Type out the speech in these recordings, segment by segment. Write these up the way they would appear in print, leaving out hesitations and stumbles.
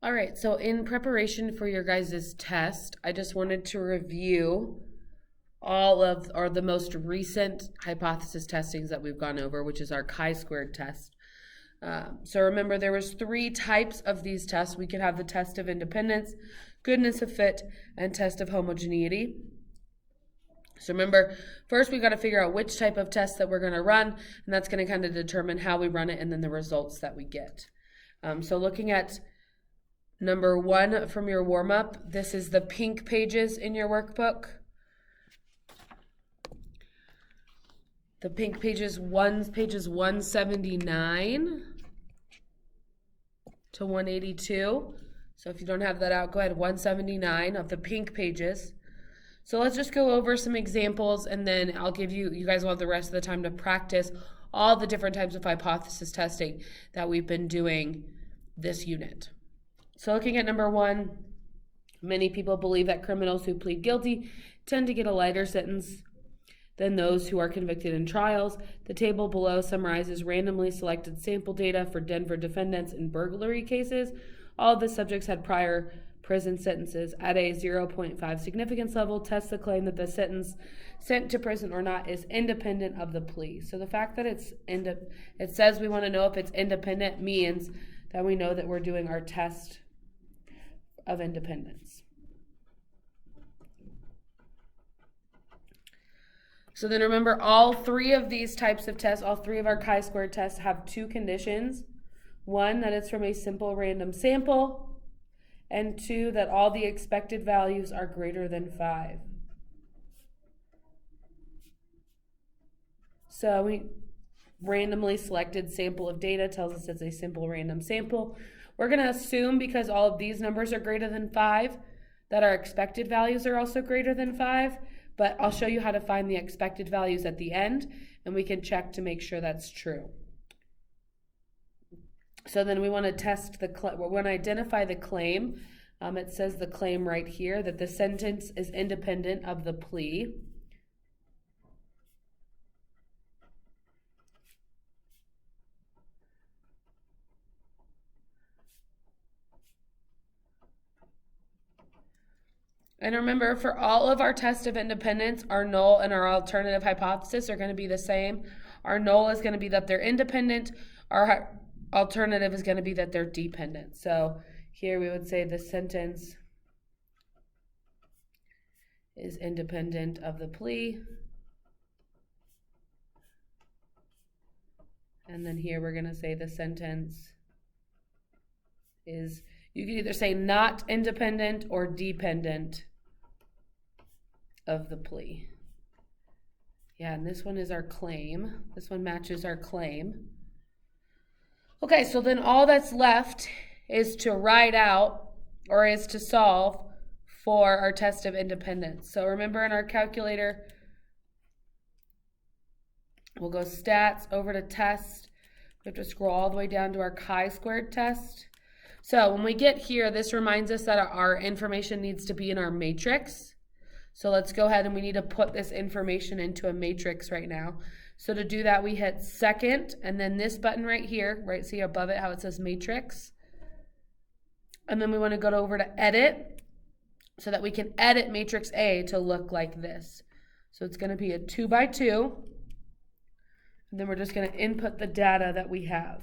All right, so in preparation for your guys' test, I just wanted to review the most recent hypothesis testings that we've gone over, which is our chi-squared test. So remember, there was 3 types of these tests. We could have the test of independence, goodness of fit, and test of homogeneity. So remember, first we got to figure out which type of test that we're going to run, and that's going to kind of determine how we run it and then the results that we get. So looking at number 1 from your warm-up, this is the pink pages in your workbook. The pink pages 179 to 182. So if you don't have that out, go ahead, 179 of the pink pages. So let's just go over some examples, and then I'll give you guys will have the rest of the time to practice all the different types of hypothesis testing that we've been doing this unit. So looking at number 1, many people believe that criminals who plead guilty tend to get a lighter sentence than those who are convicted in trials. The table below summarizes randomly selected sample data for Denver defendants in burglary cases. All of the subjects had prior prison sentences. At a 0.5 significance level, test the claim that the sentence sent to prison or not is independent of the plea. So the fact that it says we want to know if it's independent means that we know that we're doing our test of independence. So then remember, all 3 of these types of tests, all 3 of our chi-squared tests have 2 conditions. 1, that it's from a simple random sample, and 2, that all the expected values are greater than 5. So we randomly selected sample of data tells us it's a simple random sample. We're going to assume, because all of these numbers are greater than 5, that our expected values are also greater than 5. But I'll show you how to find the expected values at the end, and we can check to make sure that's true. So then we want to test we want to identify the claim. It says the claim right here that the sentence is independent of the plea. And remember, for all of our tests of independence, our null and our alternative hypothesis are going to be the same. Our null is going to be that they're independent. Our alternative is going to be that they're dependent. So here we would say the sentence is independent of the plea. And then here we're going to say the sentence is, you can either say not independent or dependent of the plea. Yeah, and this one is our claim. This one matches our claim. Okay, so then all that's left is to write out, or is to solve for our test of independence. So remember, in our calculator, we'll go stats over to test. We have to scroll all the way down to our chi-squared test. So when we get here, this reminds us that our information needs to be in our matrix. So let's go ahead and we need to put this information into a matrix right now. So to do that, we hit second, and then this button right here, right, see above it how it says matrix. And then we want to go over to edit so that we can edit matrix A to look like this. So it's going to be a 2 by 2. And then we're just going to input the data that we have.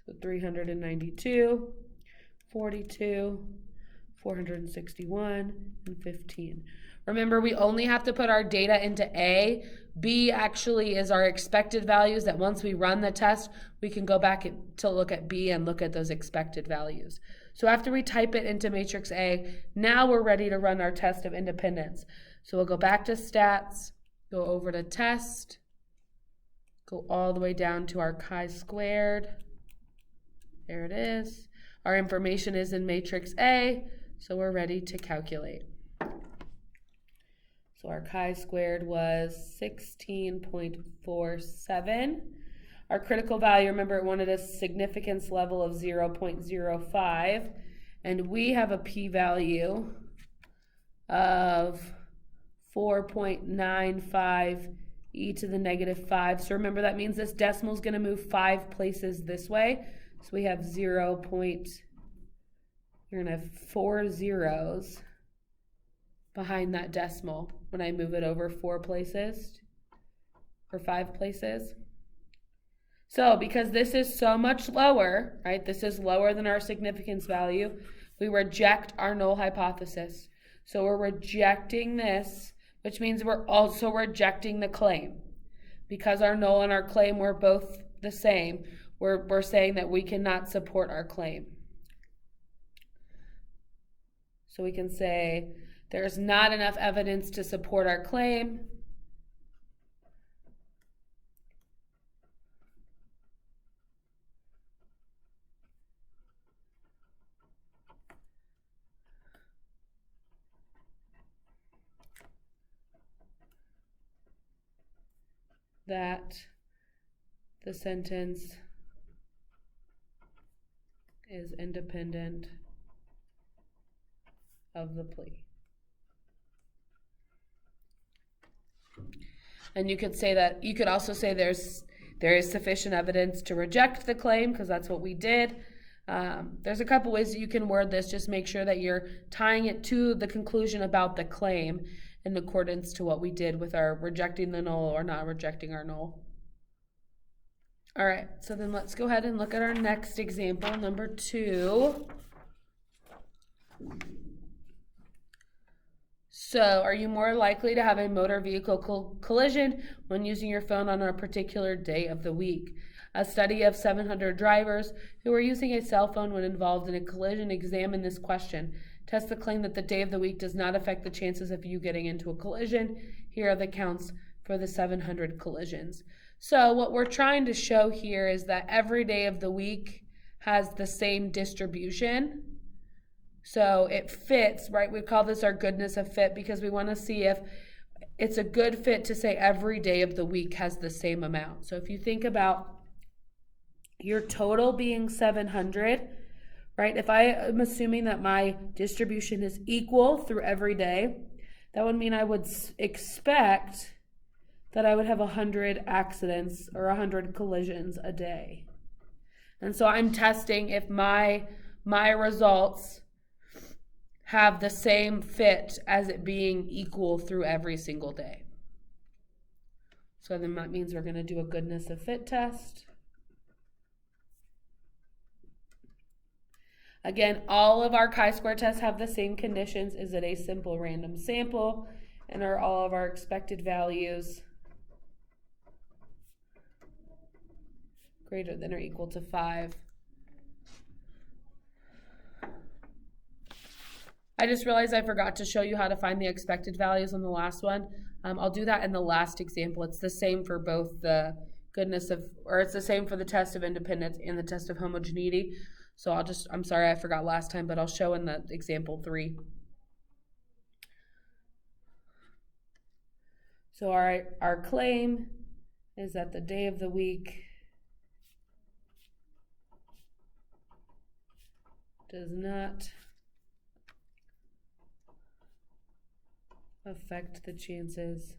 So 392, 42, 461, and 15. Remember, we only have to put our data into A. B actually is our expected values that once we run the test, we can go back to look at B and look at those expected values. So after we type it into matrix A, now we're ready to run our test of independence. So we'll go back to stats, go over to test, go all the way down to our chi-squared. There it is. Our information is in matrix A, so we're ready to calculate. So our chi-squared was 16.47. Our critical value, remember, it wanted a significance level of 0.05, and we have a p-value of 4.95 e to the negative 5. So remember, that means this decimal is going to move 5 places this way. So we have you're going to have 4 zeros behind that decimal when I move it over 4 places or 5 places. So because this is so much lower, right? This is lower than our significance value. We reject our null hypothesis. So we're rejecting this, which means we're also rejecting the claim. Because our null and our claim were both the same, we're saying that we cannot support our claim. So we can say there's not enough evidence to support our claim. That the sentence is independent of the plea. And you could say that, you could also say there is sufficient evidence to reject the claim, because that's what we did. There's a couple ways that you can word this. Just make sure that you're tying it to the conclusion about the claim in accordance to what we did with our rejecting the null or not rejecting our null. All right, so then let's go ahead and look at our next example, number 2. So, are you more likely to have a motor vehicle collision when using your phone on a particular day of the week? A study of 700 drivers who were using a cell phone when involved in a collision examined this question. Test the claim that the day of the week does not affect the chances of you getting into a collision. Here are the counts for the 700 collisions. So what we're trying to show here is that every day of the week has the same distribution. So it fits, right? We call this our goodness of fit because we want to see if it's a good fit to say every day of the week has the same amount. So if you think about your total being 700, right? If I am assuming that my distribution is equal through every day, that would mean I would expect that I would have 100 accidents or 100 collisions a day. And so I'm testing if my results have the same fit as it being equal through every single day. So then that means we're going to do a goodness of fit test. Again, all of our chi-square tests have the same conditions. Is it a simple random sample? And are all of our expected values greater than or equal to 5? I just realized I forgot to show you how to find the expected values on the last one. I'll do that in the last example. It's the same for both the it's the same for the test of independence and the test of homogeneity. So I'm sorry I forgot last time, but I'll show in the example 3. So our claim is that the day of the week does not affect the chances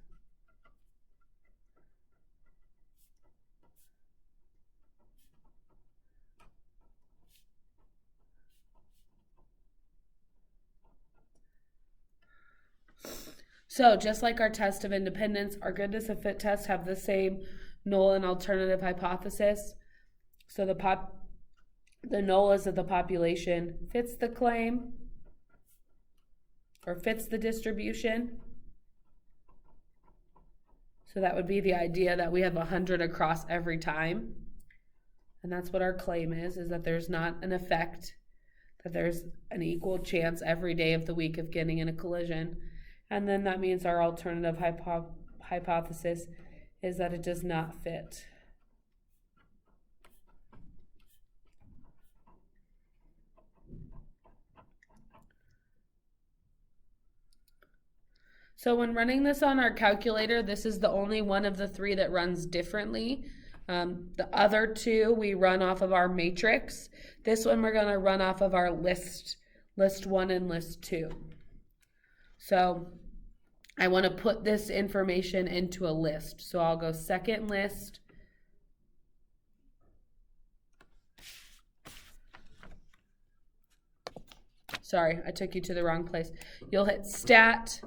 So just like our test of independence, our goodness of fit tests have the same null and alternative hypothesis. So the null is that the population fits the claim or fits the distribution. So that would be the idea that we have 100 across every time. And that's what our claim is that there's not an effect, that there's an equal chance every day of the week of getting in a collision. And then that means our alternative hypothesis is that it does not fit. So when running this on our calculator, this is the only one of the 3 that runs differently. The other 2 we run off of our matrix. This one we're going to run off of our list 1 and list 2. So I want to put this information into a list. So I'll go second list. sorry, I took you to the wrong place. You'll hit stat,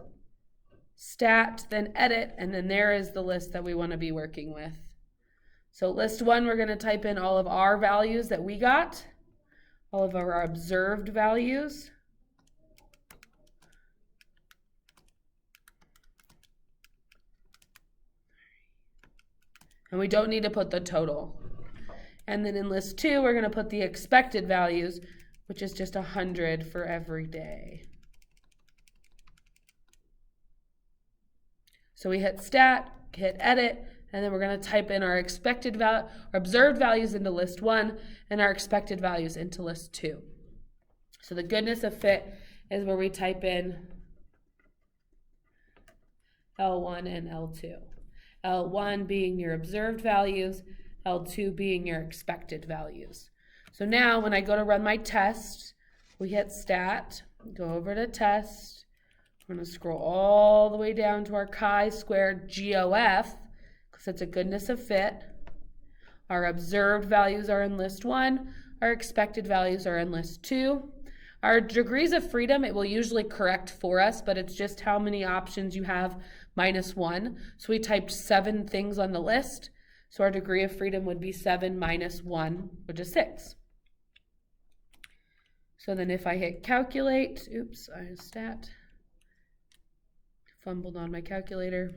then edit, and then there is the list that we want to be working with. So list 1, we're going to type in all of our values that we got, all of our observed values. And we don't need to put the total. And then in list 2, we're going to put the expected values, which is just 100 for every day. So we hit stat, hit edit, and then we're going to type in our expected value, our observed values into list 1 and our expected values into list 2. So the goodness of fit is where we type in L1 and L2. L1 being your observed values, L2 being your expected values. So now when I go to run my test, we hit stat, go over to test. We're going to scroll all the way down to our chi-squared GOF, because it's a goodness of fit. Our observed values are in list 1. Our expected values are in list 2. Our degrees of freedom, it will usually correct for us, but it's just how many options you have minus 1. So we typed 7 things on the list. So our degree of freedom would be 7 minus 1, which is 6. So then if I hit calculate, oops, I stat, fumbled on my calculator.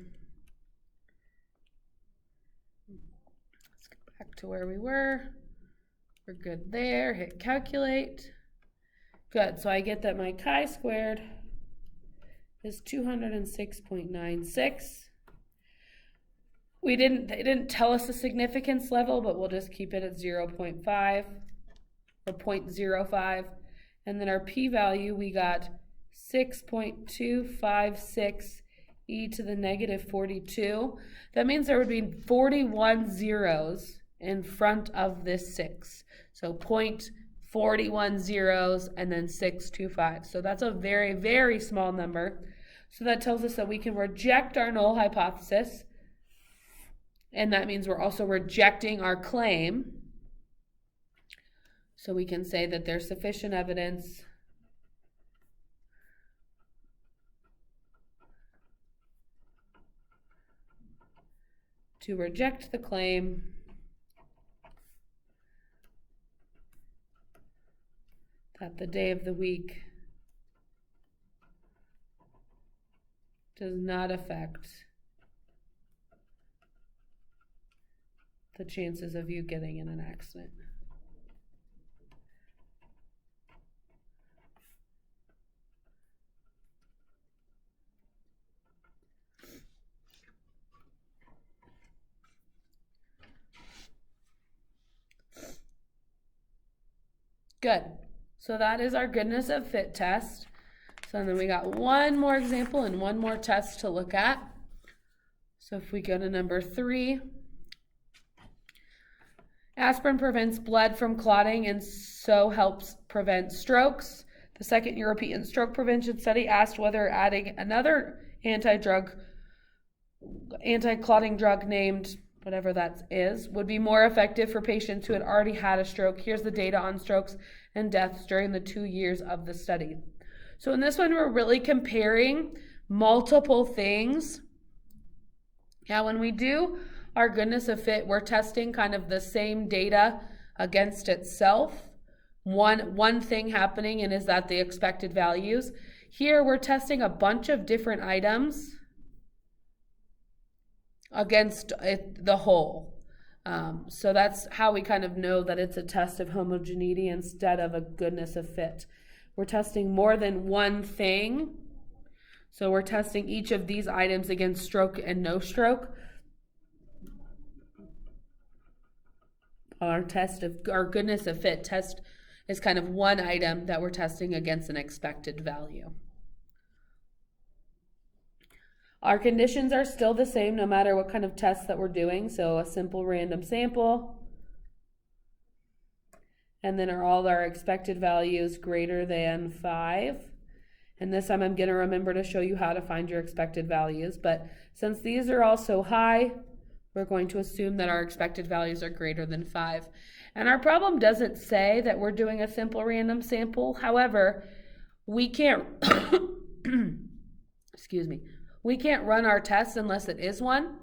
Let's get back to where we were. We're good there, hit calculate. Good, so I get that my chi-squared is 206.96. They didn't tell us the significance level, but we'll just keep it at 0.5 or 0.05. And then our p-value, we got 6.256 e to the negative 42. That means there would be 41 zeros in front of this 6. So 0.41 zeros and then 625. So that's a very, very small number. So that tells us that we can reject our null hypothesis. And that means we're also rejecting our claim. So we can say that there's sufficient evidence to reject the claim that the day of the week does not affect the chances of you getting in an accident. Good. So that is our goodness of fit test. So then we got one more example and one more test to look at. So if we go to number 3, aspirin prevents blood from clotting and so helps prevent strokes. The second European stroke prevention study asked whether adding another anti-clotting drug named whatever that is, would be more effective for patients who had already had a stroke. Here's the data on strokes and deaths during the 2 years of the study. So in this one, we're really comparing multiple things. Yeah, when we do our goodness of fit, we're testing kind of the same data against itself. One thing happening, and is that the expected values. Here, we're testing a bunch of different items against the whole. So that's how we kind of know that it's a test of homogeneity instead of a goodness of fit. We're testing more than one thing. So we're testing each of these items against stroke and no stroke. Our goodness of fit test is kind of one item that we're testing against an expected value. Our conditions are still the same no matter what kind of test that we're doing. So a simple random sample. And then are all our expected values greater than 5. And this time I'm going to remember to show you how to find your expected values. But since these are all so high, we're going to assume that our expected values are greater than 5. And our problem doesn't say that we're doing a simple random sample. However, we can't, excuse me, we can't run our tests unless it is one.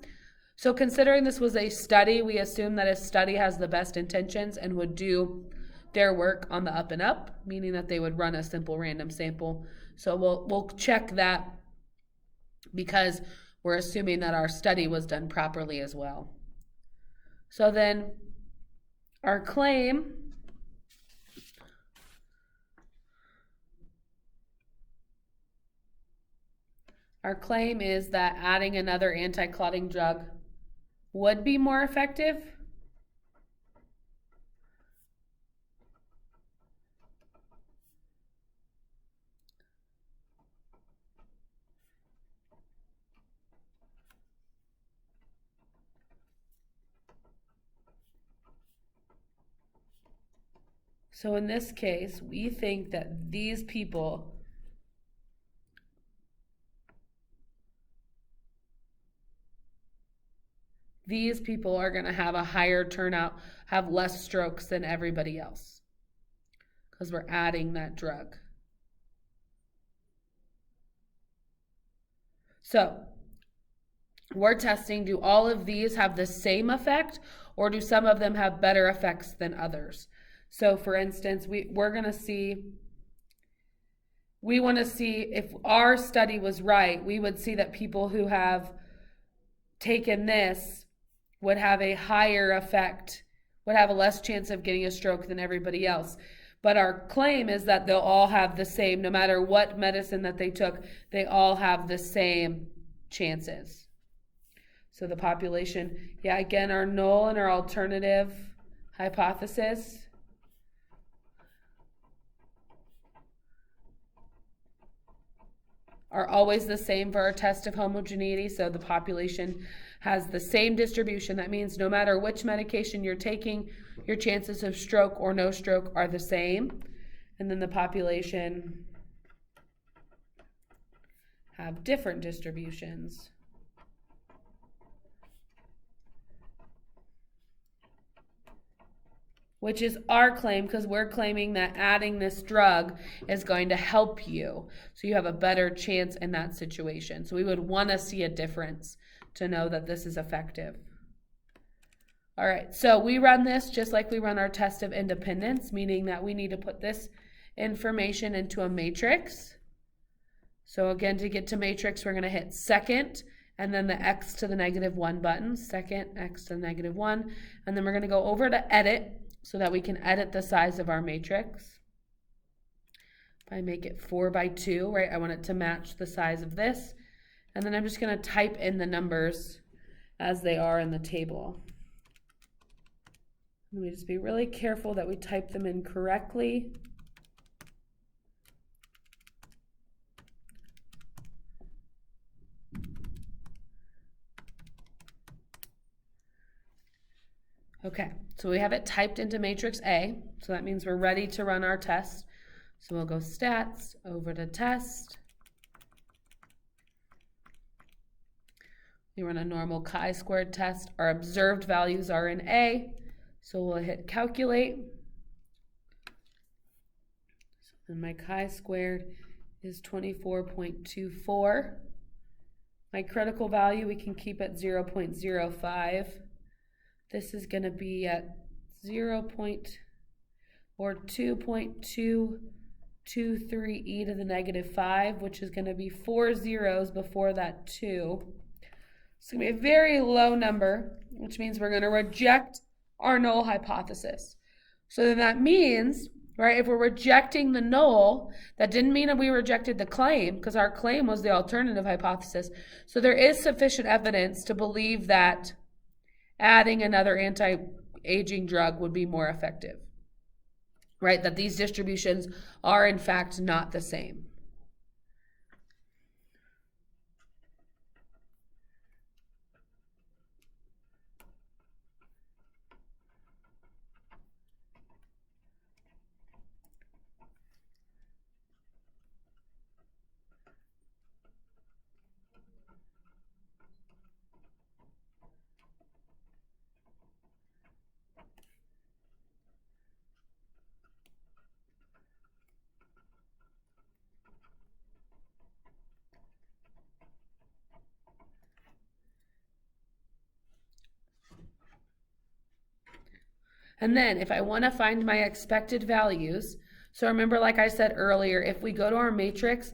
So considering this was a study, we assume that a study has the best intentions and would do their work on the up and up, meaning that they would run a simple random sample. So we'll check that because we're assuming that our study was done properly as well. So then our claim is that adding another anti-clotting drug would be more effective. So in this case, we think that these people are going to have a higher turnout, have less strokes than everybody else because we're adding that drug. So we're testing, do all of these have the same effect, or do some of them have better effects than others? So for instance, we want to see if our study was right, we would see that people who have taken this would have a higher effect, would have a less chance of getting a stroke than everybody else. But our claim is that they'll all have the same, no matter what medicine that they took, they all have the same chances. So the population, again, our null and our alternative hypothesis are always the same for our test of homogeneity. So the population has the same distribution. That means no matter which medication you're taking, your chances of stroke or no stroke are the same. And then the population have different distributions. Which is our claim, because we're claiming that adding this drug is going to help you. So you have a better chance in that situation. So we would want to see a difference to know that this is effective. All right, so we run this just like we run our test of independence, meaning that we need to put this information into a matrix. So again, to get to matrix, we're going to hit second, and then the x to the -1 button, second, x to the -1, and then we're going to go over to edit, so that we can edit the size of our matrix. If I make it 4x2, right, I want it to match the size of this. And then I'm just going to type in the numbers as they are in the table. Let me just be really careful that we type them in correctly. Okay, so we have it typed into matrix A, so that means we're ready to run our test. So we'll go stats, over to test. We run a normal chi-squared test. Our observed values are in A, so we'll hit calculate. So then my chi-squared is 24.24. My critical value, we can keep at 0.05. This is going to be at 2.23 e to the -5, which is going to be 4 zeros before that 2. It's going to be a very low number, which means we're going to reject our null hypothesis. So then that means, right, if we're rejecting the null, that didn't mean that we rejected the claim, because our claim was the alternative hypothesis. So there is sufficient evidence to believe that adding another anti-aging drug would be more effective, right? That these distributions are in fact not the same. And then if I want to find my expected values, so remember, like I said earlier, if we go to our matrix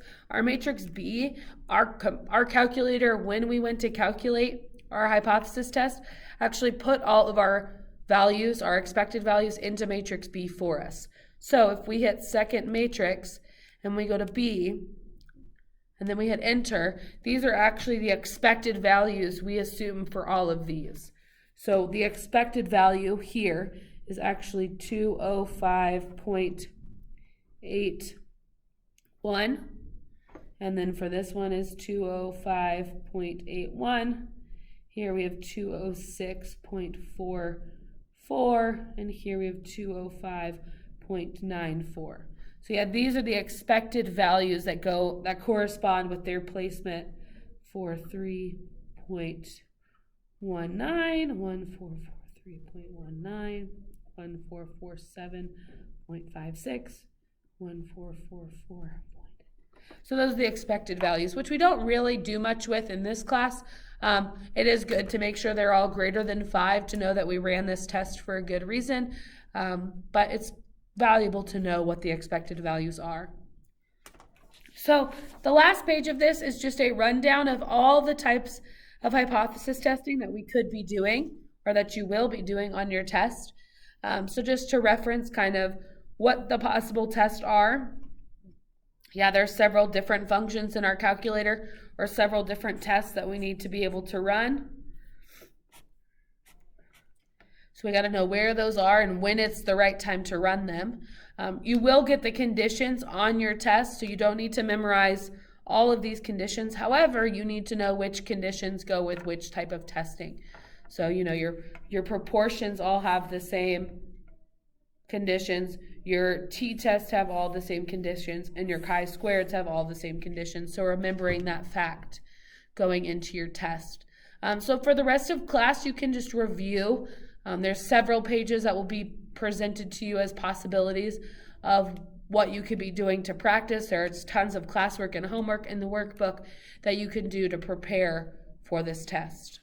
B, our calculator, when we went to calculate our hypothesis test, actually put all of our values, our expected values, into matrix B for us. So if we hit second matrix and we go to B, and then we hit enter, these are actually the expected values we assume for all of these. So the expected value here is actually 205.81, and then for this one is 205.81. Here we have 206.44, and here we have 205.94. So yeah, these are the expected values that correspond with their placement for 3.19, 1443.19, 1447.56, 1444. So those are the expected values, which we don't really do much with in this class. It is good to make sure they're all greater than 5 to know that we ran this test for a good reason, but it's valuable to know what the expected values are. So the last page of this is just a rundown of all the types of hypothesis testing that we could be doing or that you will be doing on your test. So just to reference kind of what the possible tests are. Yeah, there's several different functions in our calculator or several different tests that we need to be able to run. So we got to know where those are and when it's the right time to run them. You will get the conditions on your test, so you don't need to memorize all of these conditions. However, you need to know which conditions go with which type of testing. So, you know, your proportions all have the same conditions, your t-tests have all the same conditions, and your chi-squareds have all the same conditions. So remembering that fact going into your test. So for the rest of class, you can just review. There's several pages that will be presented to you as possibilities of what you could be doing to practice. There's tons of classwork and homework in the workbook that you can do to prepare for this test.